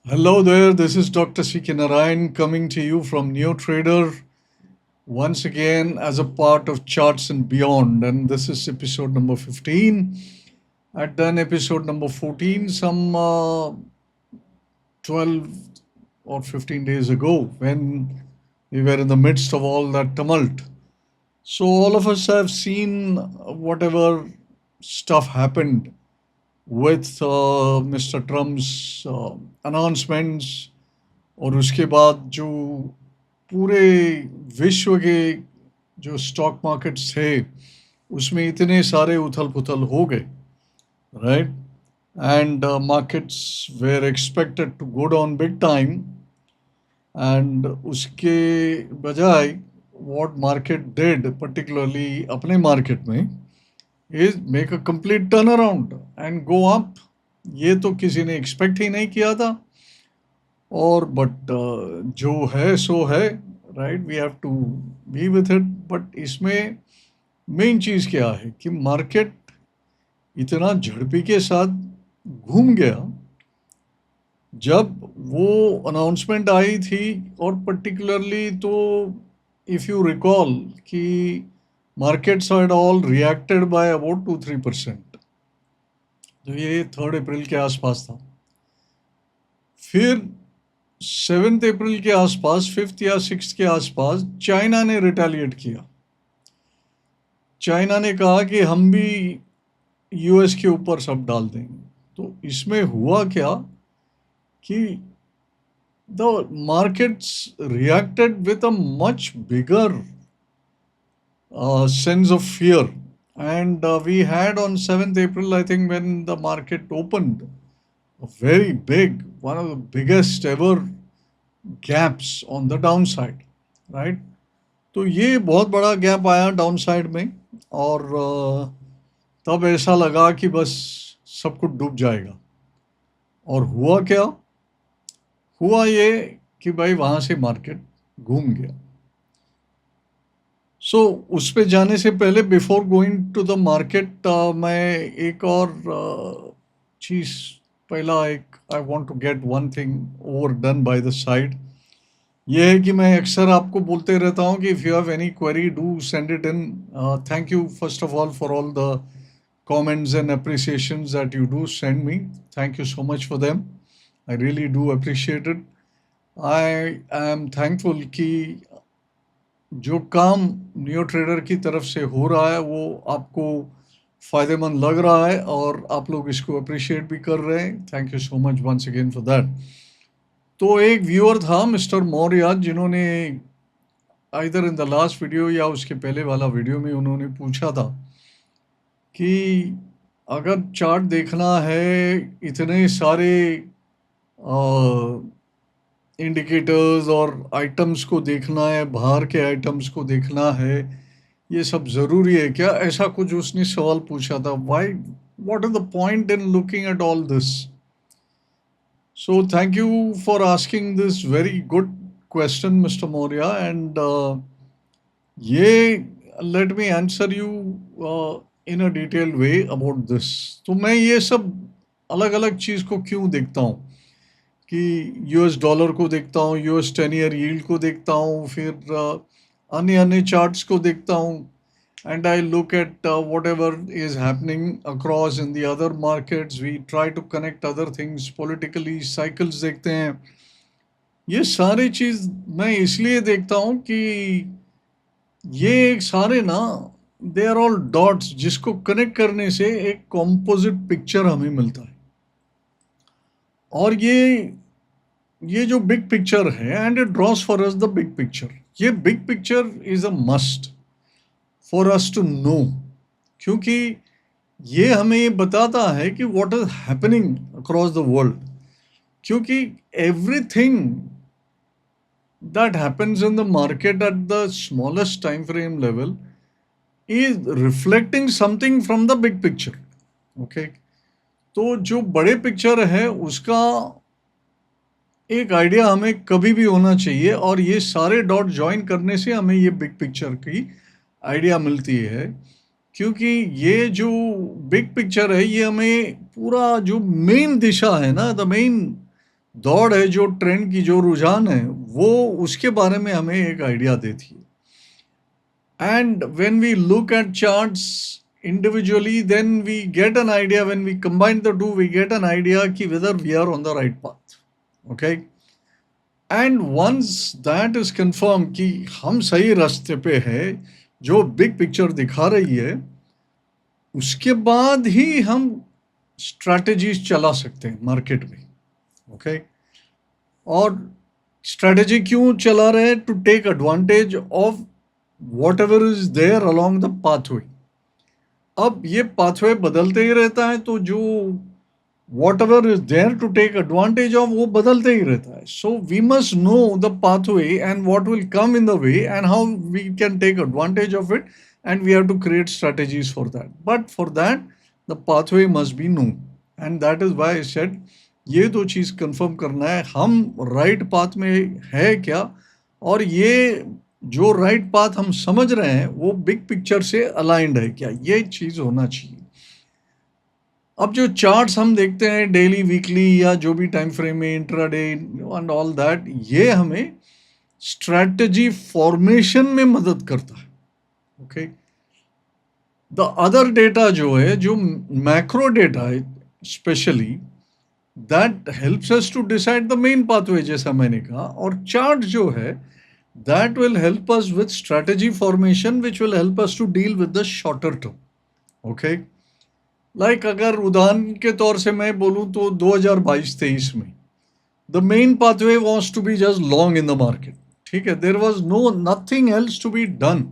Hello there, this is Dr. C.K. Narayan coming to you from NeoTrader once again as a part of Charts and Beyond. And this is episode number 15. I'd done episode number 14 some 12 or 15 days ago when we were in the midst of all that tumult. So, all of us have seen whatever stuff happened with Mr. Trump's announcements और उसके बाद जो पूरे विश्व के जो stock markets थे उसमें इतने सारे उथल पुथल हो गए, right? And markets were expected to go down big time and उसके बजाय व्हाट मार्केट डिड पर्टिकुलरली अपने मार्केट में is make a complete turn around and go up. ये तो किसी ने एक्सपेक्ट ही नहीं किया था. और बट जो है सो है, right? We have to be with it. But इसमें मेन चीज़ क्या है कि मार्केट इतना झड़पी के साथ घूम गया जब वो अनाउंसमेंट आई थी. और पर्टिकुलरली तो इफ़ यू रिकॉल कि markets had all reacted by about 2-3%. तो ये 3 अप्रैल के आसपास था. फिर 7 अप्रैल के आसपास, 5 या 6 के आसपास चाइना ने रिटेलिएट किया. चाइना ने कहा कि हम भी यूएस के ऊपर सब डाल देंगे. तो इसमें हुआ क्या कि the markets reacted with a much bigger sense of fear. And we had on 7th April, I think, when the market opened, a very big, one of the biggest ever gaps on the downside, right? तो ये बहुत बड़ा gap आया down side में. और तब ऐसा लगा कि बस सब कुछ डूब जाएगा. और हुआ क्या? हुआ ये कि भाई वहाँ से मार्केट घूम गया. सो उस पे जाने से पहले, before going to the market, मैं एक और चीज़, पहला एक, I want to get one thing over done by the side. ये है कि मैं अक्सर आपको बोलते रहता हूँ कि if you have any query do send it in. Thank you first of all for all the comments and appreciations that you do send me. Thank you so much for them. I really do appreciate it. I am thankful कि जो काम neo trader की तरफ से हो रहा है वो आपको फ़ायदेमंद लग रहा है और आप लोग इसको अप्रिशिएट भी कर रहे हैं. Thank you so much once again for that. तो एक व्यूअर था मिस्टर मौर्य, जिन्होंने either in the last video या उसके पहले वाला वीडियो में उन्होंने पूछा था कि अगर चार्ट देखना है, इतने सारे इंडिकेटर्स और आइटम्स को देखना है, बाहर के आइटम्स को देखना है, ये सब ज़रूरी है क्या? ऐसा कुछ उसने सवाल पूछा था. Why, what is the point in looking at all this? So thank you for asking this very good question mister Maurya. And ये let me answer you in a detailed way about this. तो मैं ये सब अलग अलग चीज़ को क्यों देखता हूँ कि यूएस डॉलर को देखता हूँ, यूएस 10 ईयर यील्ड को देखता हूँ, फिर अन्य अन्य चार्ट्स को देखता हूँ. And I look at whatever is happening across in the other markets. We try to connect other things, politically cycles देखते हैं. ये सारी चीज़ मैं इसलिए देखता हूँ कि ये सारे ना, दे आर ऑल डॉट्स जिसको कनेक्ट करने से एक कॉम्पोजिट पिक्चर हमें मिलता है. और ये जो बिग पिक्चर है, and it draws for us the big picture. ये big picture is a must for us to know, क्योंकि ये हमें ये बताता है कि what is happening across the world. क्योंकि everything that happens in the market at the smallest time frame level is reflecting something from the big picture. Okay, तो जो बड़े पिक्चर है उसका एक आइडिया हमें कभी भी होना चाहिए. और ये सारे डॉट ज्वाइन करने से हमें ये बिग पिक्चर की आइडिया मिलती है. क्योंकि ये जो बिग पिक्चर है ये हमें पूरा जो मेन दिशा है ना, द मेन दौड़ है, जो ट्रेंड की जो रुझान है, वो उसके बारे में हमें एक आइडिया देती है. And when we look at charts individually, then we get an idea. When we combine the two, we get an idea ki whether we are on the right path. Okay. And once that is confirmed कि हम सही रास्ते पे हैं, जो big picture दिखा रही है, उसके बाद ही हम स्ट्रैटेजीज चला सकते हैं मार्केट में. ओके. और स्ट्रैटेजी क्यों चला रहे हैं? To take advantage of whatever is there along the pathway. अब ये pathway बदलते ही रहता है, तो जो whatever is there to take advantage of वो बदलते ही रहता है. So we must know the pathway and what will come in the way and how we can take advantage of it, and we have to create strategies for that. But for that the pathway must be known, and that is why I said ये दो चीज़ confirm करना है, हम right path में है क्या, और ये जो राइट पाथ हम समझ रहे हैं वो बिग पिक्चर से अलाइंड है क्या, ये चीज़ होना चाहिए. अब जो चार्ट्स हम देखते हैं डेली, वीकली या जो भी टाइम फ्रेम में, इंट्राडे एंड ऑल दैट, ये हमें स्ट्रैटेजी फॉर्मेशन में मदद करता है. ओके. द अदर डेटा जो है, जो मैक्रो डेटा है specially, that helps us to decide the main pathway, जैसा मैंने कहा. और चार्ट जो है, that will help us with strategy formation, which will help us to deal with the shorter term. Okay. Like अगर उदाहरण के तौर से मैं बोलूं तो 2022-23 में the main pathway was to be just long in the market. ठीक है. There was nothing else to be done.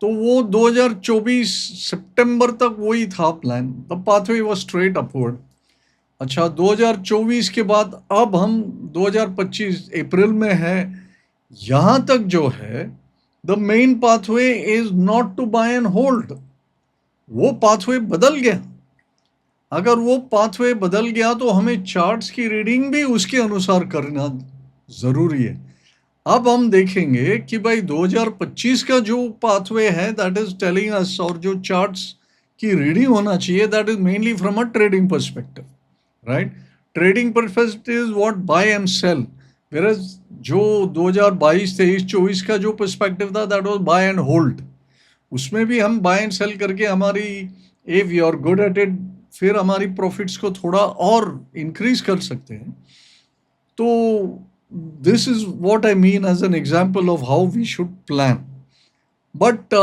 तो वो 2024 सितंबर तक वही था plan. The pathway was straight upward. अच्छा, 2024 के बाद अब हम 2025 अप्रैल में है. यहां तक जो है, the main pathway is not to buy and hold. वो पाथवे बदल गया. अगर वो पाथवे बदल गया तो हमें चार्ट्स की रीडिंग भी उसके अनुसार करना जरूरी है. अब हम देखेंगे कि भाई 2025 का जो पाथवे है, दैट इज टेलिंग अस, और जो चार्ट्स की रीडिंग होना चाहिए, that is mainly from a trading perspective. Right. Trading perspective is what buy and sell. Whereas जो 2022, 23, 24 का जो पर्सपेक्टिव था, that was buy and hold. उसमें भी हम बाय एंड सेल करके हमारी, if you are good at it, फिर हमारी प्रॉफिट्स को थोड़ा और इंक्रीज कर सकते हैं. तो this is what I mean as an example of how we should plan. But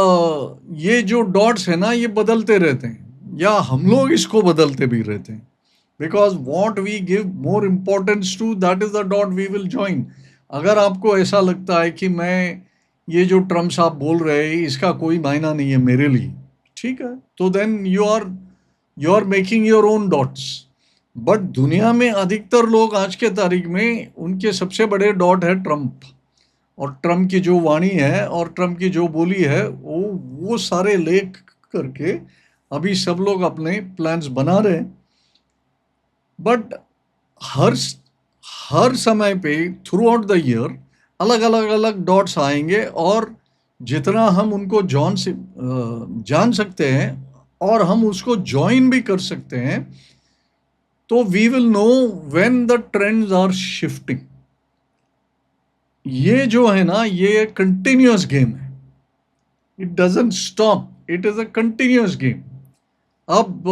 ये जो डॉट्स है ना, ये बदलते रहते हैं, या हम लोग इसको बदलते भी रहते हैं. Because what we give more importance to, that is the dot we will join. अगर आपको ऐसा लगता है कि मैं ये जो ट्रम्प साहब बोल रहे हैं इसका कोई मायना नहीं है मेरे लिए, ठीक है, तो then you are making your own dots. But दुनिया में अधिकतर लोग आज के तारीख में, उनके सबसे बड़े डॉट है ट्रम्प, और ट्रम्प की जो वाणी है और ट्रम्प की जो बोली है, वो सारे लेख करके अभी सब लोग अपने प्लान्स बना रहे हैं. बट हर समय पे थ्रू आउट द ईयर अलग डॉट्स आएंगे, और जितना हम उनको जान सकते हैं और हम उसको ज्वाइन भी कर सकते हैं, तो we will know when the trends are shifting. ये जो है ना, ये कंटिन्यूअस गेम है. It doesn't stop. It is a continuous game. अब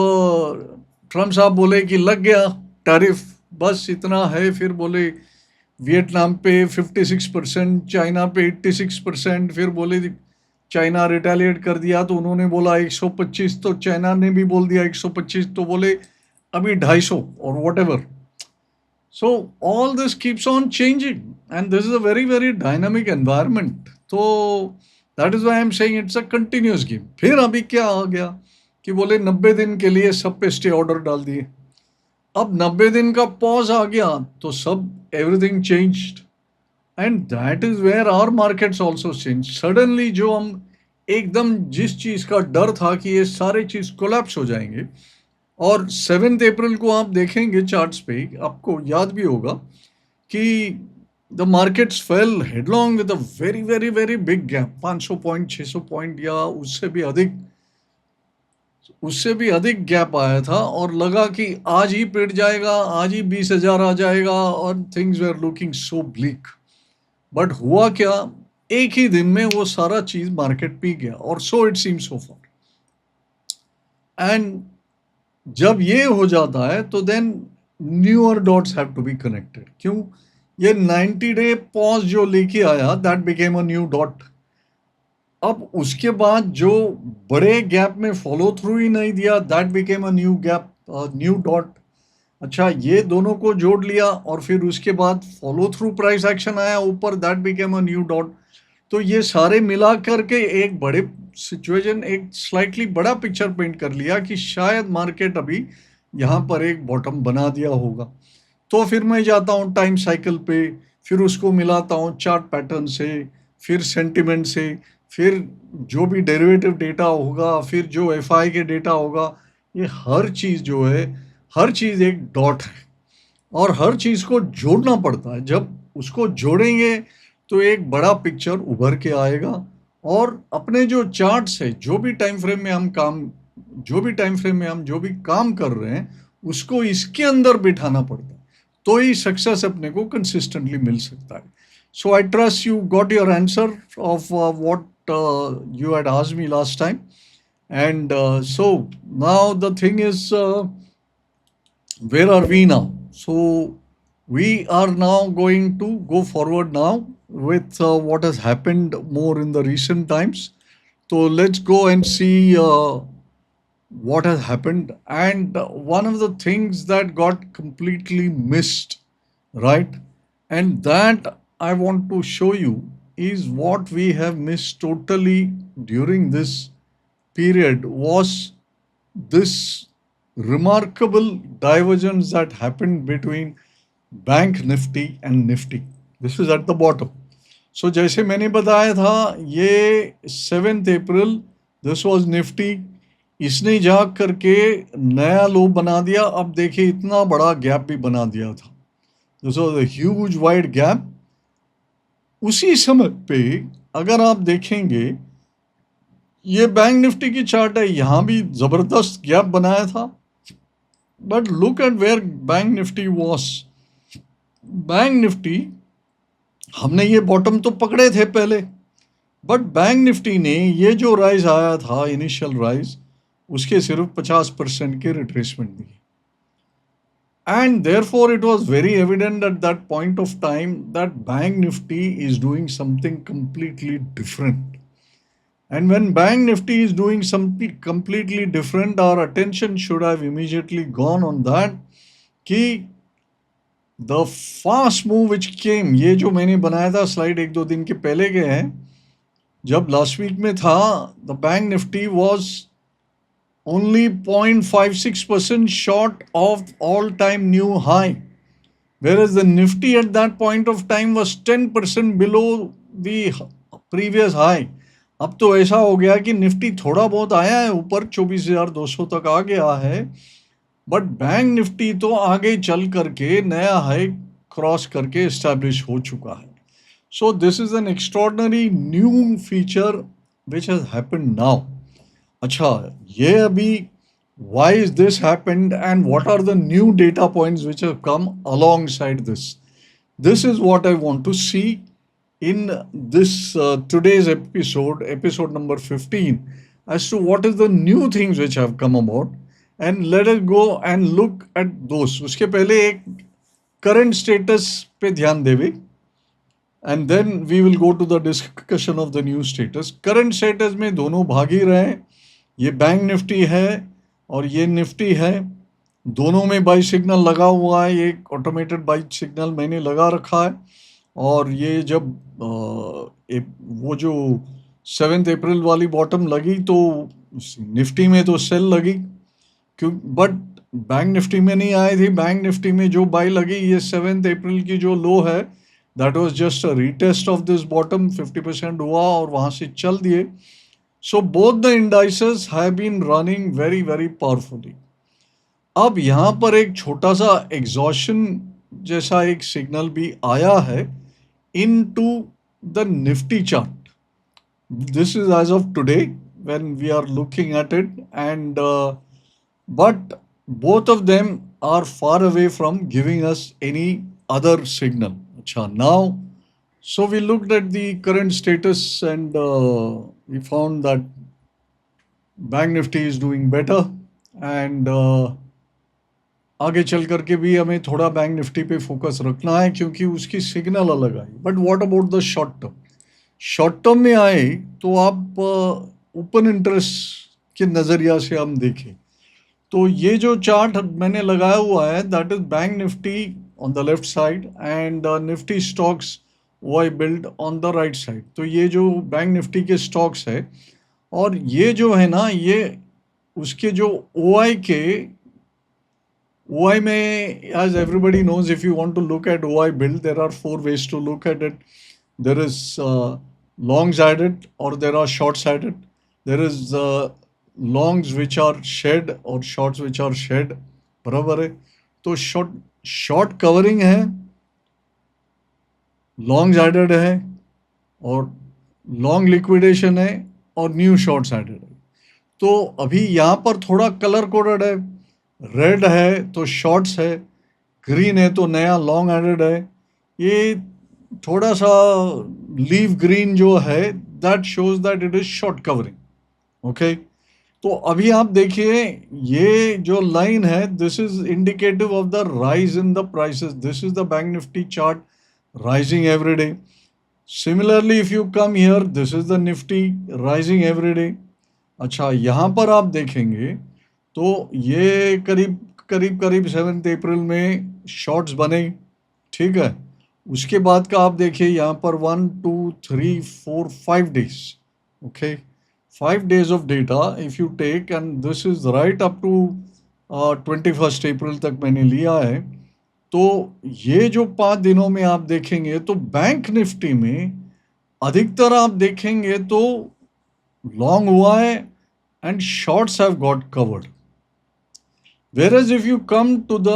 ट्रम्प साहब बोले कि लग गया टैरिफ, बस इतना है. फिर बोले वियतनाम पे 56%, चाइना पे 86%. फिर बोले चाइना रिटेलिएट कर दिया, तो उन्होंने बोला 125, तो चाइना ने भी बोल दिया 125, तो बोले अभी 250 और whatever. So all this keeps on changing, and this is a very very dynamic environment. तो that is why I am saying it's a continuous game. फिर अभी क्या आ गया कि बोले 90 दिन के लिए सब पे स्टे ऑर्डर डाल दिए. अब 90 दिन का पॉज आ गया, तो सब everything changed, and that is where our markets also change. Suddenly जो हम एकदम जिस चीज़ का डर था कि ये सारे चीज़ कोलैप्स हो जाएंगे, और 7 अप्रैल को आप देखेंगे चार्ट्स पे, आपको याद भी होगा कि the markets fell headlong with a very very very big gap, 500 point, 600 point या उससे भी अधिक. उससे भी अधिक गैप आया था और लगा कि आज ही पिट जाएगा, आज ही 20,000 आ जाएगा और things were looking so bleak. But हुआ क्या, एक ही दिन में वो सारा चीज मार्केट पी गया, और so it seems so far. And जब ये हो जाता है तो then newer dots have to be connected. क्यों? ये 90 डे पॉज जो लेके आया, that became a new dot. अब उसके बाद जो बड़े गैप में फॉलो थ्रू ही नहीं दिया, that became a new gap, new dot. अच्छा, ये दोनों को जोड़ लिया और फिर उसके बाद फॉलो थ्रू प्राइस एक्शन आया ऊपर, that became a new dot. तो ये सारे मिला करके एक बड़े सिचुएशन, एक स्लाइटली बड़ा पिक्चर पेंट कर लिया कि शायद मार्केट अभी यहाँ पर एक बॉटम बना दिया होगा। तो फिर मैं जाता हूँ टाइम साइकिल पे, फिर उसको मिलाता हूँ चार्ट पैटर्न से, फिर सेंटिमेंट से, फिर जो भी डेरिवेटिव डेटा होगा, फिर जो एफआई के डेटा होगा। ये हर चीज़ जो है, हर चीज़ एक डॉट है और हर चीज़ को जोड़ना पड़ता है। जब उसको जोड़ेंगे तो एक बड़ा पिक्चर उभर के आएगा। और अपने जो चार्ट्स है, जो भी टाइम फ्रेम में हम काम जो भी काम कर रहे हैं, उसको इसके अंदर बिठाना पड़ता है, तो ही सक्सेस अपने को कंसिस्टेंटली मिल सकता है। So I trust you got your answer of what you had asked me last time. And so now the thing is, where are we now? So we are now going to go forward now with what has happened more in the recent times. So let's go and see what has happened. And one of the things that got completely missed, right? And that I want to show you is what we have missed totally during this period was this remarkable divergence that happened between Bank Nifty and Nifty. This is at the bottom. So जैसे मैंने बताया था, ये 7th April, this was Nifty, इसने जाग करके नया लो बना दिया। अब देखिए इतना बड़ा गैप भी बना दिया था, this was a huge wide gap. उसी समय पे अगर आप देखेंगे, ये बैंक निफ्टी की चार्ट है, यहाँ भी जबरदस्त गैप बनाया था। But look at where bank Nifty was. Bank Nifty, हमने ये बॉटम तो पकड़े थे पहले, बट बैंक निफ्टी ने ये जो राइज आया था, इनिशियल राइज, उसके सिर्फ 50% के रिट्रेसमेंट दिए। And therefore, it was very evident at that point of time that Bank Nifty is doing something completely different. And when Bank Nifty is doing something completely different, our attention should have immediately gone on that. कि the fast move which came, ये जो मैंने बनाया था slide 1-2 दिन के पहले के हैं, जब लास्ट वीक में था, the Bank Nifty was only 0.56% short of all-time new high, whereas the Nifty at that point of time was 10% below the previous high. अब तो ऐसा हो गया कि निफ्टी थोड़ा बहुत आया है ऊपर, 24,200 तक आ गया है, बट बैंक निफ्टी तो आगे चल करके नया हाई क्रॉस करके एस्टैब्लिश हो चुका है। So this is an extraordinary new feature which has happened now. अच्छा, ये अभी why is this happened and what are the new data points which have come alongside this? This is what I want to see in this today's episode number 15, as to what is the new things which have come about, and let us go and look at those. उसके पहले एक current status पे ध्यान देवे, and then we will go to the discussion of the new status. Current status में दोनों भाग ही रहे हैं, ये बैंक निफ्टी है और ये निफ्टी है, दोनों में बाई सिग्नल लगा हुआ है। ये ऑटोमेटेड बाई सिग्नल मैंने लगा रखा है, और ये जब वो जो 7th अप्रैल वाली बॉटम लगी तो निफ्टी में तो सेल लगी, क्यों? बट बैंक निफ्टी में नहीं आई थी। बैंक निफ्टी में जो बाई लगी, ये 7th अप्रैल की जो लो है, that was just a retest of this bottom, 50% हुआ और वहाँ से चल दिए। So both the indices have been running very very powerfully. अब यहाँ पर एक छोटा सा एग्जॉशन जैसा एक सिग्नल भी आया है into the Nifty chart. This is as of today. when we are looking at it, and but both of them are far away from giving us any other signal. Acha, now, so we looked at the current status, and we found that Bank Nifty is doing better, and आगे चल करके भी हमें थोड़ा bank Nifty पे focus रखना है क्योंकि उसकी सिग्नल अलग आई. But what about the short term? Short term में आए तो आप ओपन इंटरेस्ट के नज़रिया से हम देखें तो ये जो चार्ट मैंने लगाया हुआ है, that is bank Nifty on the left side and Nifty stocks why build on the right side. तो ये जो बैंक निफ्टी के स्टॉक्स है और ये जो है ना, ये उसके जो OI के OI में, as everybody knows, if you want to look at OI build, there are 4 ways to look at it. There is long-sided or there are short-sided. There is longs which are shed or shorts which are shed. बराबर है. तो short covering है, long-sided है और long liquidation है और new short-sided है. तो अभी यहाँ पर थोड़ा कलर कोडेड है. रेड है तो शॉर्ट्स है, ग्रीन है तो नया लॉन्ग एडेड है. ये थोड़ा सा लीव ग्रीन जो है, that shows that it is short covering. Okay, तो अभी आप देखिए ये जो लाइन है, this is indicative of the rise in the prices. This is the bank Nifty chart rising every day. Similarly if you come here, this is the Nifty rising every day. अच्छा, यहाँ पर आप देखेंगे तो ये करीब 7 अप्रैल में शॉर्ट्स बने. ठीक है, उसके बाद का आप देखिए यहाँ पर 1 2 3 4 5 days. Okay, 5 days of data if you take, and this is right up to 21 April तक मैंने लिया है. तो ये जो 5 दिनों में आप देखेंगे तो बैंक निफ्टी में अधिकतर आप देखेंगे तो लॉन्ग हुआ है and shorts have got covered. Whereas if you come to the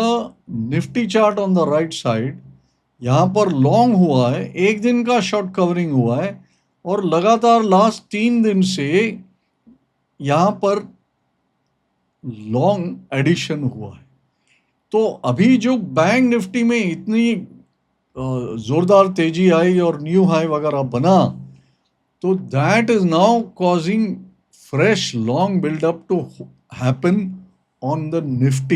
Nifty chart on the right side, यहाँ पर लॉन्ग हुआ है, एक दिन का शॉर्ट कवरिंग हुआ है और लगातार लास्ट 3 दिन से यहाँ पर लॉन्ग एडिशन हुआ है. तो अभी जो बैंक निफ्टी में इतनी जोरदार तेजी आई और न्यू हाई वगैरह बना, तो that is now causing fresh long buildup to happen on the Nifty.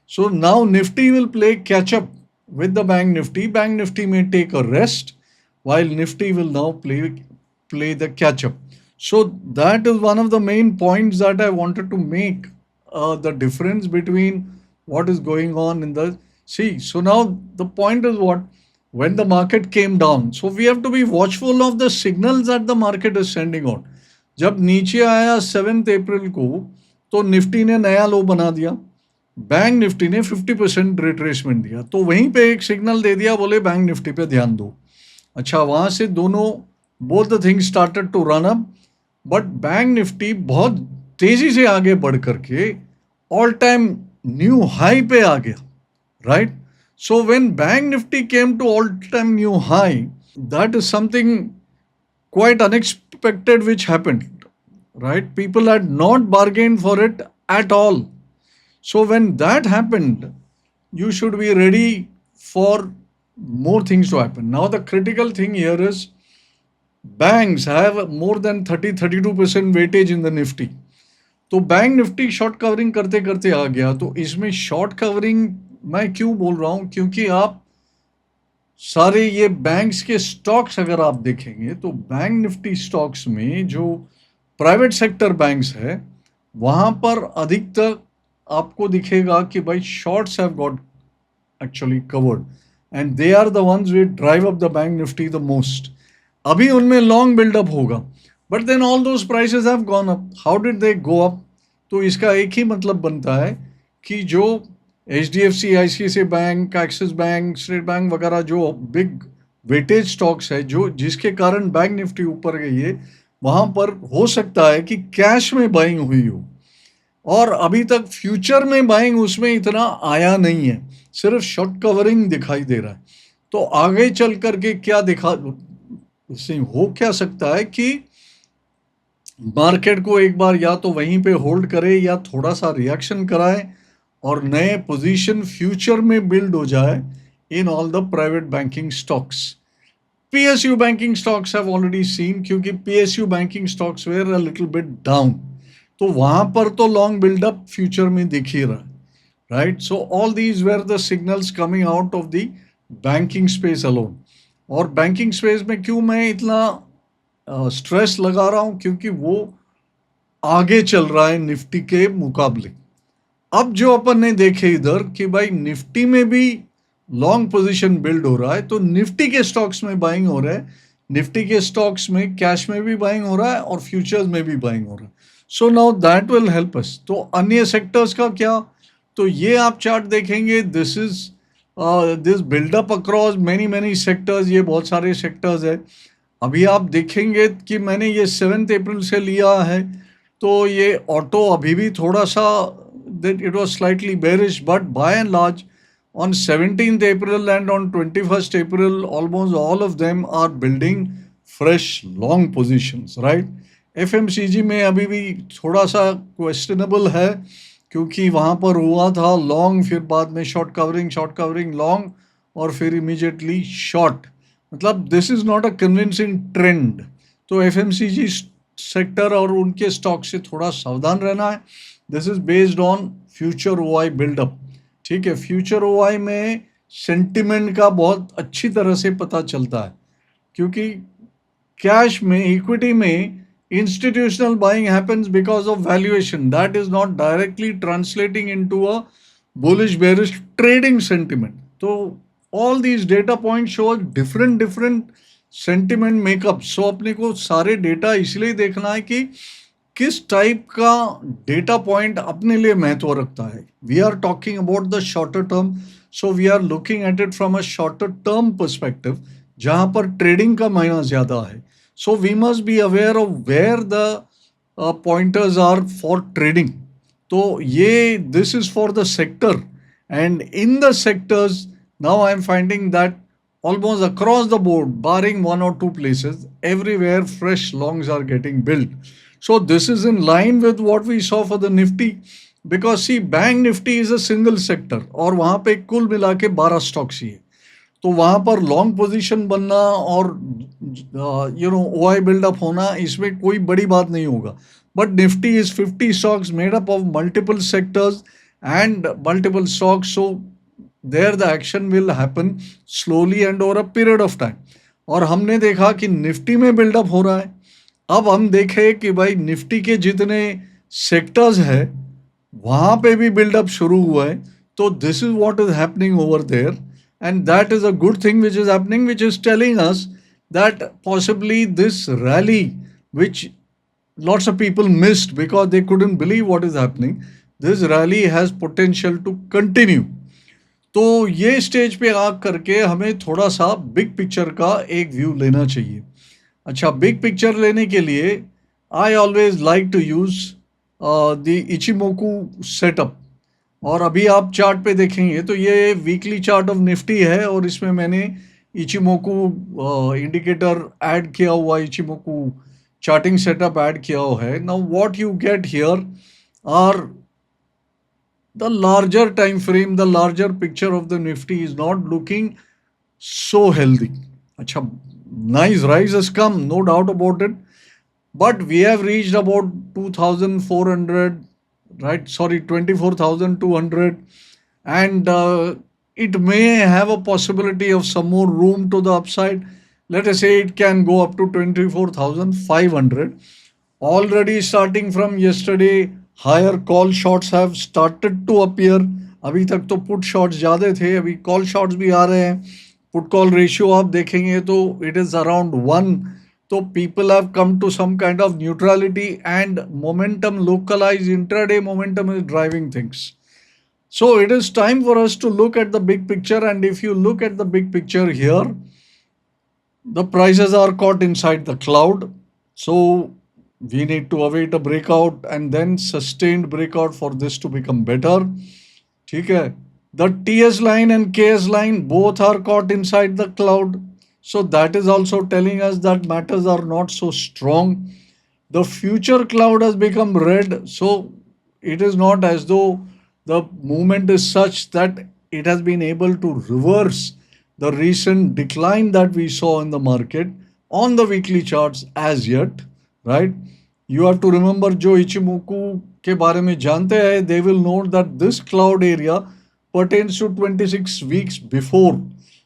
So now Nifty will play catch up with the Bank Nifty. Bank Nifty may take a rest while Nifty will now play the catch up. So that is one of the main points that I wanted to make, the difference between what is going on in the so now the point is what, when the market came down, so we have to be watchful of the signals that the market is sending out. जब नीचे आया 7 अप्रैल को तो Nifty ने नया लो बना दिया, bank Nifty ने 50% रिट्रेसमेंट दिया. तो वहीं पे एक सिग्नल दे दिया, बोले बैंक निफ्टी पे ध्यान दो. अच्छा, वहाँ से दोनों both the things started to run up, but bank Nifty बहुत तेजी से आगे बढ़ करके ऑल टाइम न्यू हाई पे आ गया. Right, so when bank Nifty came to all time new high, that is something quite unexpected which happened. Right, people had not bargained for it at all. So when that happened, you should be ready for more things to happen. Now the critical thing here is banks have more than 30-32% weightage in the Nifty. तो bank Nifty short covering करते करते आ गया. तो इसमें short covering मैं क्यों बोल रहा हूँ, क्योंकि आप सारे ये बैंक्स के स्टॉक्स अगर आप देखेंगे तो बैंक निफ्टी स्टॉक्स में जो प्राइवेट सेक्टर बैंक्स है वहाँ पर अधिकतर आपको दिखेगा कि भाई shorts have got actually covered and they are the ones we drive up the bank Nifty the most. अभी उनमें लॉन्ग बिल्डअप होगा, but then all those prices have gone up. How did they go up? तो इसका एक ही मतलब बनता है कि जो HDFC, ICICI bank, axis bank, state bank वगैरह जो बिग वेटेज स्टॉक्स है जो जिसके कारण बैंक निफ्टी ऊपर गई है, वहाँ पर हो सकता है कि कैश में बाइंग हुई हो और अभी तक फ्यूचर में बाइंग उसमें इतना आया नहीं है, सिर्फ शॉर्ट कवरिंग दिखाई दे रहा है. तो आगे चल करके क्या हो क्या सकता है कि मार्केट को एक बार या तो वहीं पे होल्ड करे या थोड़ा सा रिएक्शन कराए और नए पोजीशन फ्यूचर में बिल्ड हो जाए in all the private banking stocks. PSU banking stocks have already seen, क्योंकि PSU banking stocks were a little bit down. तो वहां पर तो लॉन्ग बिल्डअप फ्यूचर में दिख ही रहा है, right. So all these were the signals coming out of the banking space alone. और बैंकिंग स्पेस में क्यों मैं इतना स्ट्रेस लगा रहा हूं, क्योंकि वो आगे चल रहा है निफ्टी के मुकाबले. अब जो अपन ने देखे इधर कि भाई निफ्टी में भी लॉन्ग पोजीशन बिल्ड हो रहा है, तो निफ्टी के स्टॉक्स में बाइंग हो रहा है, निफ्टी के स्टॉक्स में कैश में भी बाइंग हो रहा है और फ्यूचर्स में भी बाइंग हो रहा है. So now that will help us. तो अन्य सेक्टर्स का क्या, तो ये आप चार्ट देखेंगे, this is this buildup across many many sectors, ये बहुत सारे सेक्टर्स है. अभी आप देखेंगे कि मैंने ये 7 अप्रैल से लिया है, तो ये ऑटो अभी भी थोड़ा सा that it was slightly bearish, but by and large on 17th April and on 21st April almost all of them are building fresh long positions, right. FMCG में अभी भी थोड़ा सा क्वेश्चनेबल है, क्योंकि वहाँ पर हुआ था लॉन्ग, फिर बाद में शॉर्ट कवरिंग लॉन्ग और फिर इमीजिएटली शॉर्ट. मतलब this is not a convincing trend. तो FMCG सेक्टर और उनके स्टॉक से थोड़ा सावधान रहना है. This is based on future OI buildup. ठीक है, फ्यूचर OI में सेंटिमेंट का बहुत अच्छी तरह से पता चलता है, क्योंकि कैश में, इक्विटी में institutional buying happens because of valuation. That is not directly translating into a bullish bearish trading sentiment. So all these data points show different sentiment makeup. So अपने को सारे डेटा इसलिए देखना है कि किस टाइप का डेटा पॉइंट अपने लिए महत्व रखता है. We are talking about the shorter term, so we are looking at it from a shorter term perspective, जहां पर ट्रेडिंग का महीना ज्यादा है. So we must be aware of where the pointers are for trading. तो ये this is for the sector, and in the sectors now I am finding that almost across the board, barring one or two places, everywhere fresh longs are getting built. So this is in line with what we saw for the Nifty, because see Bank Nifty is a single sector और वहाँ पे कुल मिला के 12 stocks ही है. तो वहाँ पर लॉन्ग पोजीशन बनना और OI बिल्डअप होना, इसमें कोई बड़ी बात नहीं होगा. But Nifty is 50 stocks made up of multiple sectors and multiple stocks. So there the action will happen slowly and over a period of time. और हमने देखा कि निफ्टी में बिल्डअप हो रहा है. अब हम देखें कि भाई निफ्टी के जितने सेक्टर्स है वहाँ पे भी बिल्डअप शुरू हुआ है. तो this is what is happening over there, and that is a good thing which is happening, which is telling us that possibly this rally which lots of people missed because they couldn't believe what is happening, this rally has potential to continue. तो ये stage पे आ करके हमें थोड़ा सा big picture का एक view लेना चाहिए. अच्छा, बिग पिक्चर लेने के लिए I always like to use the Ichimoku setup. और अभी आप चार्ट पे देखेंगे तो ये वीकली चार्ट ऑफ निफ्टी है और इसमें मैंने इचिमोकू इंडिकेटर ऐड किया हुआ, इचिमोकू चार्टिंग सेटअप ऐड किया हुआ है. Now what you get here are the larger time frame, the larger picture of the Nifty is not looking so healthy. Acha, nice rise has come, no doubt about it. But we have reached about 2,400, right? Sorry, 24,200. And it may have a possibility of some more room to the upside. Let us say it can go up to 24,500. Already starting from yesterday, higher call shorts have started to appear. अभी तक तो put shots ज़्यादा थे, अभी call shots भी आ रहे हैं. Put call ratio आप देखेंगे तो इट इज़ अराउंड 1. तो people have come to some kind of neutrality and momentum, localise intraday momentum is driving things. So it is time for us to look at the big picture, and if you look at the big picture here, the prices are caught inside the cloud. So we need to await a breakout and then sustained breakout for this to become better. ठीक है, the TS line and KS line both are caught inside the cloud, so that is also telling us that matters are not so strong. The future cloud has become red, so it is not as though the movement is such that it has been able to reverse the recent decline that we saw in the market on the weekly charts as yet, right? You have to remember जो Ichimoku के बारे में जानते हैं, they will note that this cloud area pertains to 26 weeks before.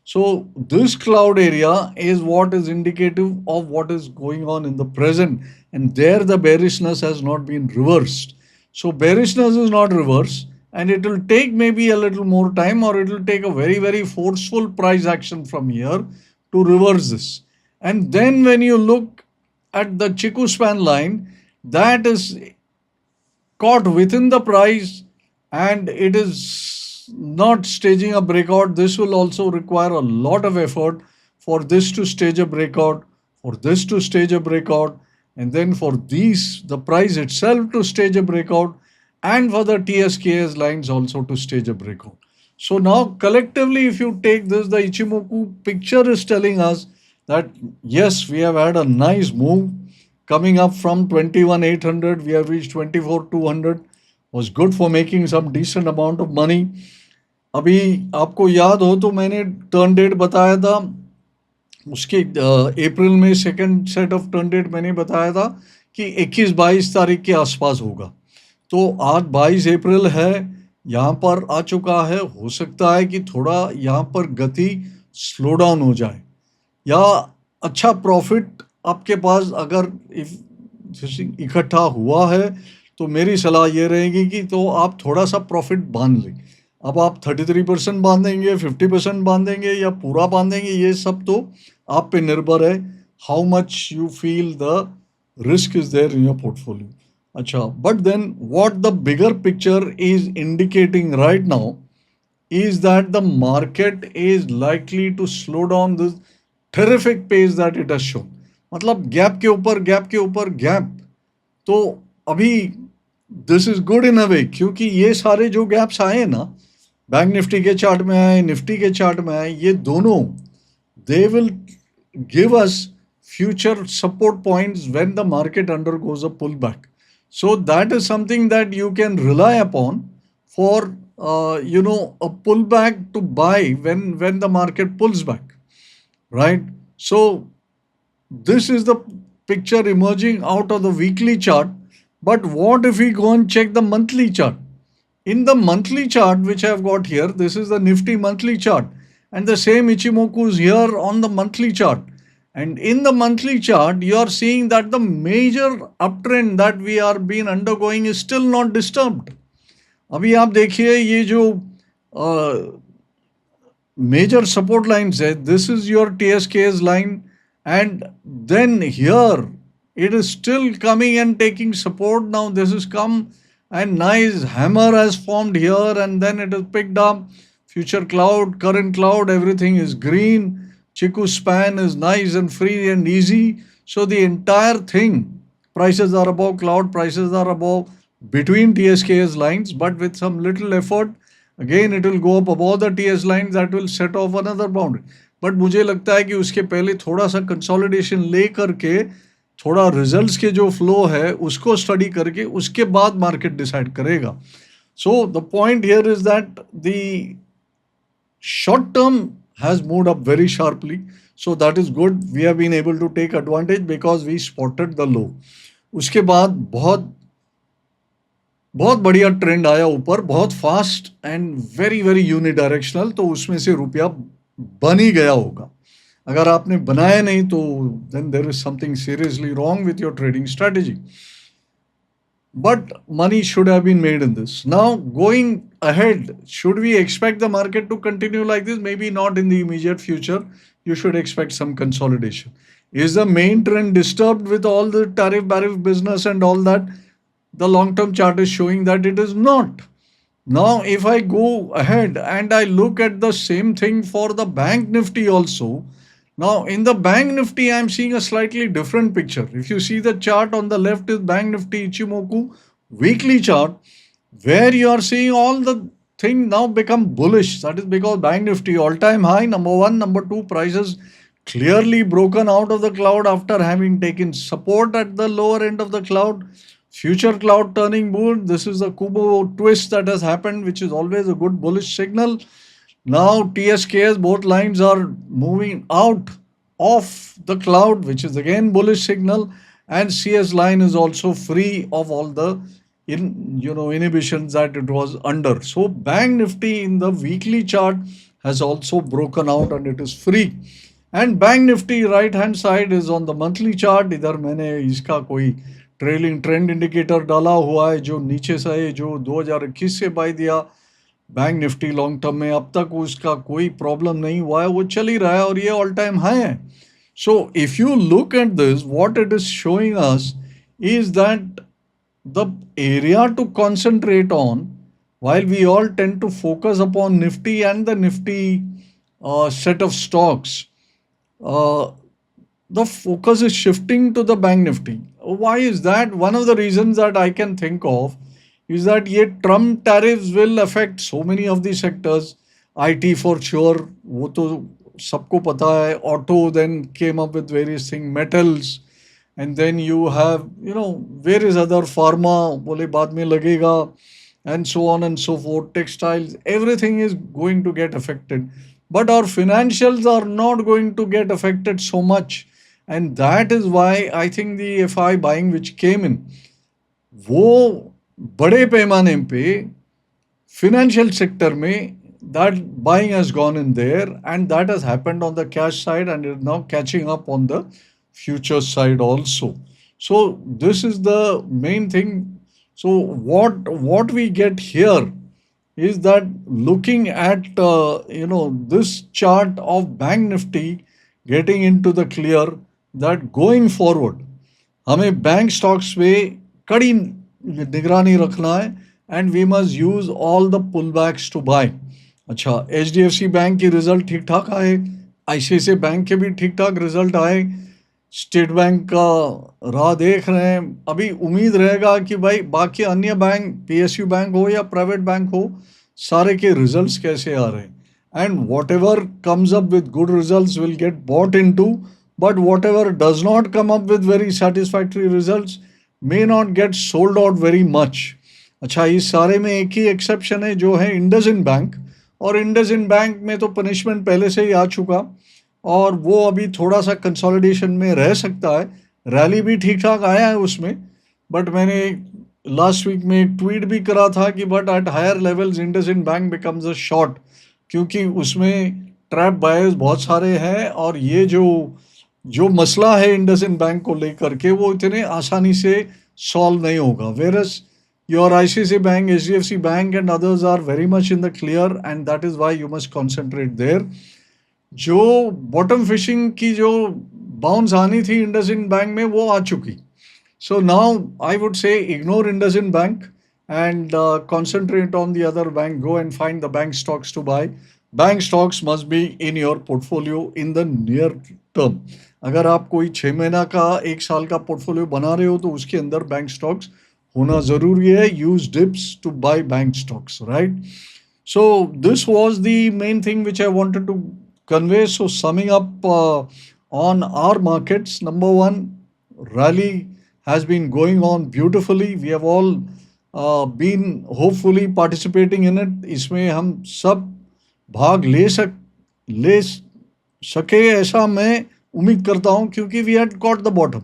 So this cloud area is what is indicative of what is going on in the present, and there the bearishness has not been reversed. So bearishness is not reversed, and it will take maybe a little more time, or it will take a very forceful price action from here to reverse this. And then when you look at the Chiku span line, that is caught within the price and it is not staging a breakout. This will also require a lot of effort for this to stage a breakout, for this to stage a breakout, and then for these, the price itself to stage a breakout, and for the TSKS lines also to stage a breakout. So now collectively, if you take this, the Ichimoku picture is telling us that yes, we have had a nice move coming up from 21,800. We have reached 24,200. Was good for making some decent amount of money. अभी आपको याद हो तो मैंने turn date बताया था उसके April में second set of turn date मैंने बताया था कि 21-22 तारीख के आसपास होगा. तो आज 22 अप्रैल है, यहाँ पर आ चुका है. हो सकता है कि थोड़ा यहाँ पर गति स्लो डाउन हो जाए या अच्छा प्रॉफिट आपके पास अगर इकट्ठा हुआ है तो मेरी सलाह ये रहेगी कि तो आप थोड़ा सा प्रॉफिट बांध लें. अब आप 33% बांधेंगे, 50% बांधेंगे या पूरा बांधेंगे, ये सब तो आप पे निर्भर है. How much you feel the risk is there in your portfolio. अच्छा, but then what the bigger picture is indicating right now is that the market is likely to slow down this terrific pace that it has shown. मतलब gap के ऊपर gap के ऊपर gap. तो अभी this is good in अ वे, क्योंकि ये सारे जो गैप्स आए ना, बैंक निफ्टी के चार्ट में आए, निफ्टी के चार्ट में आए, ये दोनों they will give us future support points when the market undergoes a pullback. So that is something that you can rely upon for a pullback to buy when the market pulls back, right? So this is the picture emerging out of the weekly chart. But what if we go and check the monthly chart? In the monthly chart, which I have got here, this is the Nifty monthly chart, and the same Ichimoku is here on the monthly chart. And in the monthly chart, you are seeing that the major uptrend that we are been undergoing is still not disturbed. अभी आप देखिए ये जो major support lines है, this is your TSK's line, and then here it is still coming and taking support. Now this has come and nice hammer has formed here, and then it is picked up. Future cloud, current cloud, everything is green. Chiku span is nice and free and easy. So the entire thing, prices are above cloud, prices are above between TSK's lines, but with some little effort, again it will go up above the TS lines, that will set off another boundary. But मुझे लगता है कि उसके पहले थोड़ा सा consolidation ले करके, थोड़ा रिजल्ट्स के जो फ्लो है उसको स्टडी करके उसके बाद मार्केट डिसाइड करेगा. So the point here is that the short term has moved up very sharply. So that is good. We have been able to take advantage because we spotted the low. उसके बाद बहुत बहुत बढ़िया trend आया ऊपर, बहुत fast and very unidirectional. तो उसमें से रुपया बन ही गया होगा. अगर आपने बनाया नहीं तो then there is something seriously wrong with your trading strategy. But money should have been made in this. Now, going ahead, should we expect the market to continue like this? Maybe not in the immediate future. You should expect some consolidation. Is the main trend disturbed with all the tariff business and all that? The long-term chart is showing that it is not. Now, if I go ahead and I look at the same thing for the bank nifty also, now in the bank nifty, I am seeing a slightly different picture. If you see the chart on the left is bank nifty Ichimoku weekly chart, where you are seeing all the thing now become bullish. That is because bank nifty all-time high, number one, number two, prices clearly broken out of the cloud after having taken support at the lower end of the cloud. Future cloud turning bull. This is the Kubo twist that has happened, which is always a good bullish signal. Now TSKS, both lines are moving out of the cloud, which is again bullish signal, and CS line is also free of all the inhibitions that it was under. So Bank Nifty in the weekly chart has also broken out and it is free. And bank Nifty right hand side is on the monthly chart. इधर मैंने इसका कोई trailing trend indicator डाला हुआ है जो नीचे से जो 2021 से बाई दिया बैंक निफ्टी लॉन्ग टर्म में अब तक उसका कोई प्रॉब्लम नहीं हुआ है, वो चल ही रहा है और ये ऑल टाइम हाई है. So if you look at this what it is showing us is that the area to concentrate on, while we all tend to focus upon Nifty and the Nifty set of stocks, uh, the focus is shifting to the bank nifty. Why is that? One of the reasons that I can think of is that ye Trump tariffs will affect so many of the sectors. IT for sure, वो तो सबको पता है. Auto then came up with various things, metals, and then you have various other pharma बोले बाद में लगेगा, and so on and so forth. Textiles, everything is going to get affected. But our financials are not going to get affected so much. And that is why I think the FI buying which came in, वो बड़े पैमाने पे financial sector में that buying has gone in there, and that has happened on the cash side and is now catching up on the future side also. So this is the main thing. So what we get here is that looking at this chart of Bank Nifty getting into the clear that going forward हमें bank stocks पे कड़ी निगरानी रखना है and we must use all the pull backs to buy. अच्छा, HDFC bank की result ठीक ठाक आए, ICICI बैंक के भी ठीक ठाक रिजल्ट आए, स्टेट बैंक का राह देख रहे हैं. अभी उम्मीद रहेगा कि भाई बाकी अन्य बैंक PSU बैंक हो या प्राइवेट बैंक हो, सारे के रिजल्ट्स कैसे आ रहे हैं. And whatever comes up with good results will get bought into, but whatever does not come up with very satisfactory results may not get sold out very much. अच्छा, इस सारे में एक ही exception है जो है IndusInd bank, और IndusInd bank में तो पनिशमेंट पहले से ही आ चुका और वो अभी थोड़ा सा कंसोलिडेशन में रह सकता है. रैली भी ठीक ठाक आया है उसमें, बट मैंने लास्ट वीक में एक ट्वीट भी करा था कि but at higher levels IndusInd bank becomes a short, क्योंकि उसमें ट्रैप बायर्स बहुत सारे हैं और ये जो मसला है इंडसइंड बैंक को लेकर के वो इतने आसानी से सॉल्व नहीं होगा. Versus your ICICI bank, HDFC bank and others are very much in the clear and that is why you must concentrate there. जो बॉटम फिशिंग की जो बाउंस आनी थी इंडसइंड बैंक में वो आ चुकी. So now I would say ignore IndusInd Bank and concentrate on the other bank. Go and find the bank stocks to buy. Bank stocks must be in your portfolio in the near term. अगर आप कोई 6 महीना का 1 साल का portfolio बना रहे हो तो उसके अंदर बैंक स्टॉक्स होना ज़रूरी है. Use dips to buy bank stocks, right. So this was the main thing which I wanted to convey. So summing up on our markets, number one, rally has been going on beautifully. We have all been hopefully participating in it. इसमें हम सब भाग ले सके ऐसा मैं उम्मीद करता हूँ, क्योंकि we had got the bottom.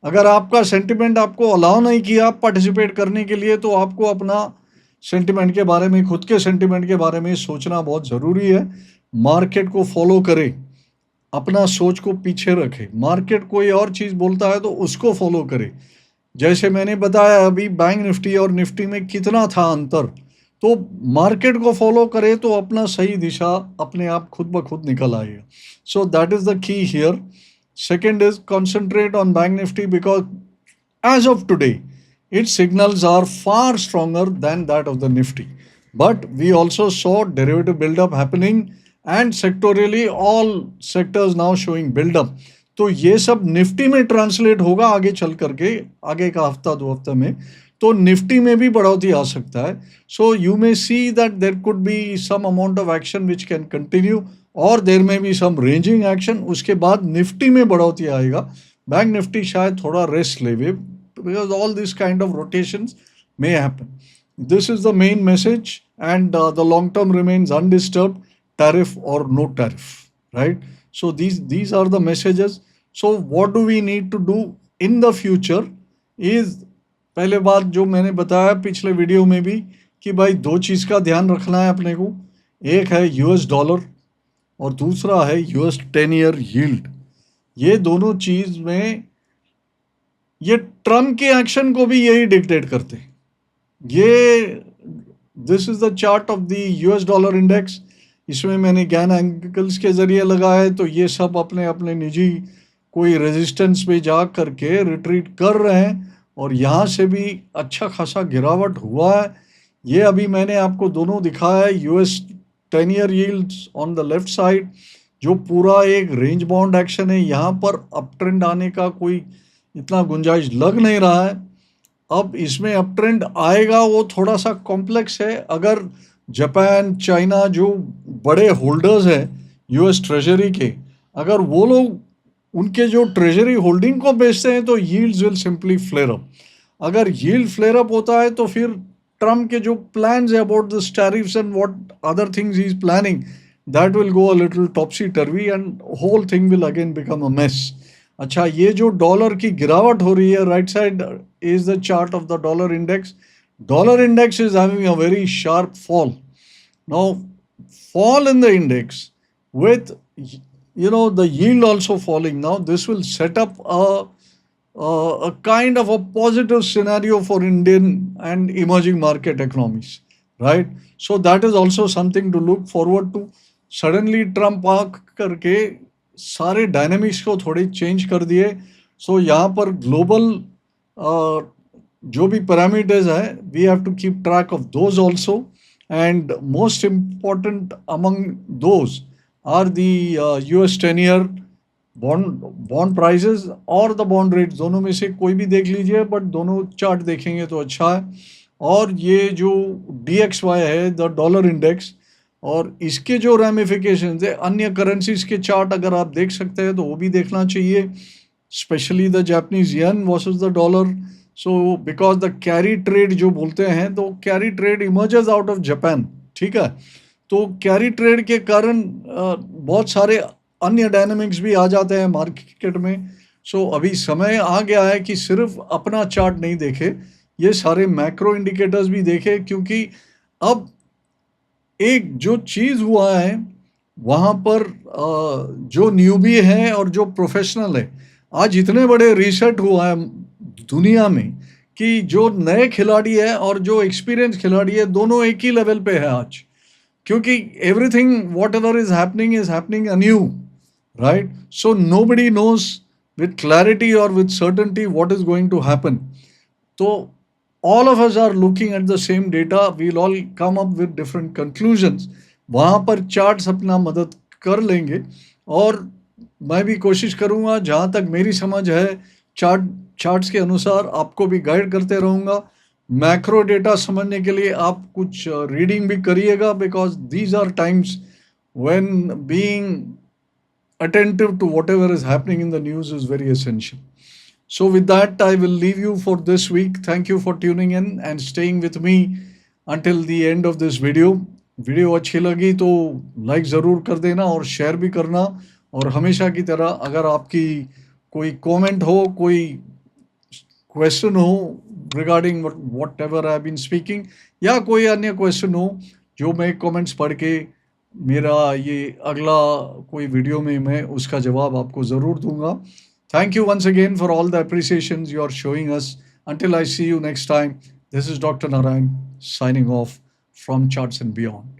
अगर आपका सेंटिमेंट आपको अलाउ नहीं किया पार्टिसिपेट करने के लिए, तो आपको अपना सेंटिमेंट के बारे में, खुद के सेंटिमेंट के बारे में सोचना बहुत ज़रूरी है. मार्केट को फॉलो करें, अपना सोच को पीछे रखे. मार्केट कोई और चीज़ बोलता है तो उसको फॉलो करे. जैसे मैंने बताया अभी बैंक निफ्टी और निफ्टी में कितना था अंतर, तो मार्केट को फॉलो करे तो अपना सही दिशा अपने आप खुद ब खुद निकल आएगा. So that is the key here. Second is concentrate on bank Nifty because as of today its signals are far stronger than that of the Nifty. But we also saw derivative build-up happening and sectorially all sectors now showing build-up. तो ये सब Nifty में translate होगा आगे चल करके, आगे का हफ्ता 2 हफ्ते में, तो निफ्टी में भी बढ़ोतरी आ सकता है. So you may see that there could be some amount of action which can continue और देर में भी सम रेंजिंग एक्शन, उसके बाद निफ्टी में बढ़ोतरी आएगा, बैंक निफ्टी शायद थोड़ा रेस्ट लेवे, because all this kind of rotations may happen. This is the main message, and the long term remains undisturbed, tariff or no tariff, right? So these are the messages. So what do we need to do in the future is, पहले बात जो मैंने बताया पिछले video में भी, कि भाई दो चीज़ का ध्यान रखना है अपने को, एक है यूएस डॉलर और दूसरा है यूएस 10 ईयर यील्ड। ये दोनों चीज़ में ये ट्रम्प के एक्शन को भी यही डिक्टेट करते हैं। ये this is the chart of the US dollar index, इसमें मैंने ज्ञान एंगल्स के ज़रिए लगाया है, तो ये सब अपने अपने निजी कोई रेजिस्टेंस पे जा करके रिट्रीट कर रहे हैं और यहाँ से भी अच्छा खासा गिरावट हुआ है। ये अभी मैंने आपको दोनों दिखाया है, US 10 year yields on the left side, जो पूरा एक रेंज बाउंड एक्शन है, यहाँ पर अप ट्रेंड आने का कोई इतना गुंजाइश लग नहीं रहा है। अब इसमें अप ट्रेंड आएगा वो थोड़ा सा कॉम्प्लेक्स है। अगर जापान, चाइना जो बड़े होल्डर्स हैं यूएस ट्रेजरी के, अगर वो लोग उनके जो ट्रेजरी होल्डिंग को बेचते हैं तो yields will simply flare up. अगर यील्ड फ्लेयर अप होता है तो फिर ट्रम्प के जो प्लान्स है about this tariffs and what other things he is planning, that will go a little topsy turvy and whole thing will again become a mess. अच्छा, ये जो डॉलर की गिरावट हो रही है, right side is the chart of the dollar index. Dollar index is having a very sharp fall now, fall in the index with the yield also falling. Now this will set up a kind of a positive scenario for Indian and emerging market economies, right? So that is also something to look forward to. Suddenly Trump आ करके सारे dynamics को थोड़े change कर दिए। सो यहाँ पर global जो भी पैरामीटर्स है, we have to keep track of those also, and most important among those are the US 10 year bond prices और द बॉन्ड रेट, दोनों में से कोई भी देख लीजिए, बट दोनों चार्ट देखेंगे तो अच्छा है। और ये जो DXY है, द डॉलर इंडेक्स, और इसके जो रैमिफिकेशंस है अन्य करेंसीज के चार्ट अगर आप देख सकते हैं तो वो भी देखना चाहिए, specially the Japanese yen versus the dollar. So because the carry trade जो बोलते हैं, तो carry trade emerges out of Japan, ठीक है। तो कैरी ट्रेड के कारण बहुत सारे अन्य डायनामिक्स भी आ जाते हैं मार्केट में। सो अभी समय आ गया है कि सिर्फ अपना चार्ट नहीं देखे, ये सारे मैक्रो इंडिकेटर्स भी देखे, क्योंकि अब एक जो चीज़ हुआ है वहाँ पर जो न्यूबी है और जो प्रोफेशनल है, आज इतने बड़े रिसर्च हुआ है दुनिया में कि जो नए खिलाड़ी है और जो एक्सपीरियंस खिलाड़ी है दोनों एक ही लेवल पे है आज, क्योंकि everything whatever is happening anew, right? So nobody knows with clarity और with certainty what is going to happen. तो all of us are looking at the same data, we'll all come up with different conclusions। वहाँ पर charts अपना मदद कर लेंगे और मैं भी कोशिश करूँगा जहाँ तक मेरी समझ है चार्ट्स के अनुसार आपको भी गाइड करते रहूँगा। मैक्रो डेटा समझने के लिए आप कुछ रीडिंग भी करिएगा, because these are times when being attentive to whatever is happening in the news is very essential. So with that, I will leave you for this week. Thank you for tuning in and staying with me until the end of this video. Video अच्छी लगी तो like ज़रूर कर देना और share भी करना, और हमेशा की तरह अगर आपकी कोई कमेंट हो, कोई क्वेश्चन हो regarding whatever I been speaking, या कोई अन्य क्वेश्चन हो जो मैं कमेंट्स पढ़ के मेरा ये अगला कोई वीडियो में मैं उसका जवाब आपको ज़रूर दूंगा। Thank you once again for all the appreciations you are showing us. Until I see you next time, this is Dr. Narayan signing off from Charts and Beyond.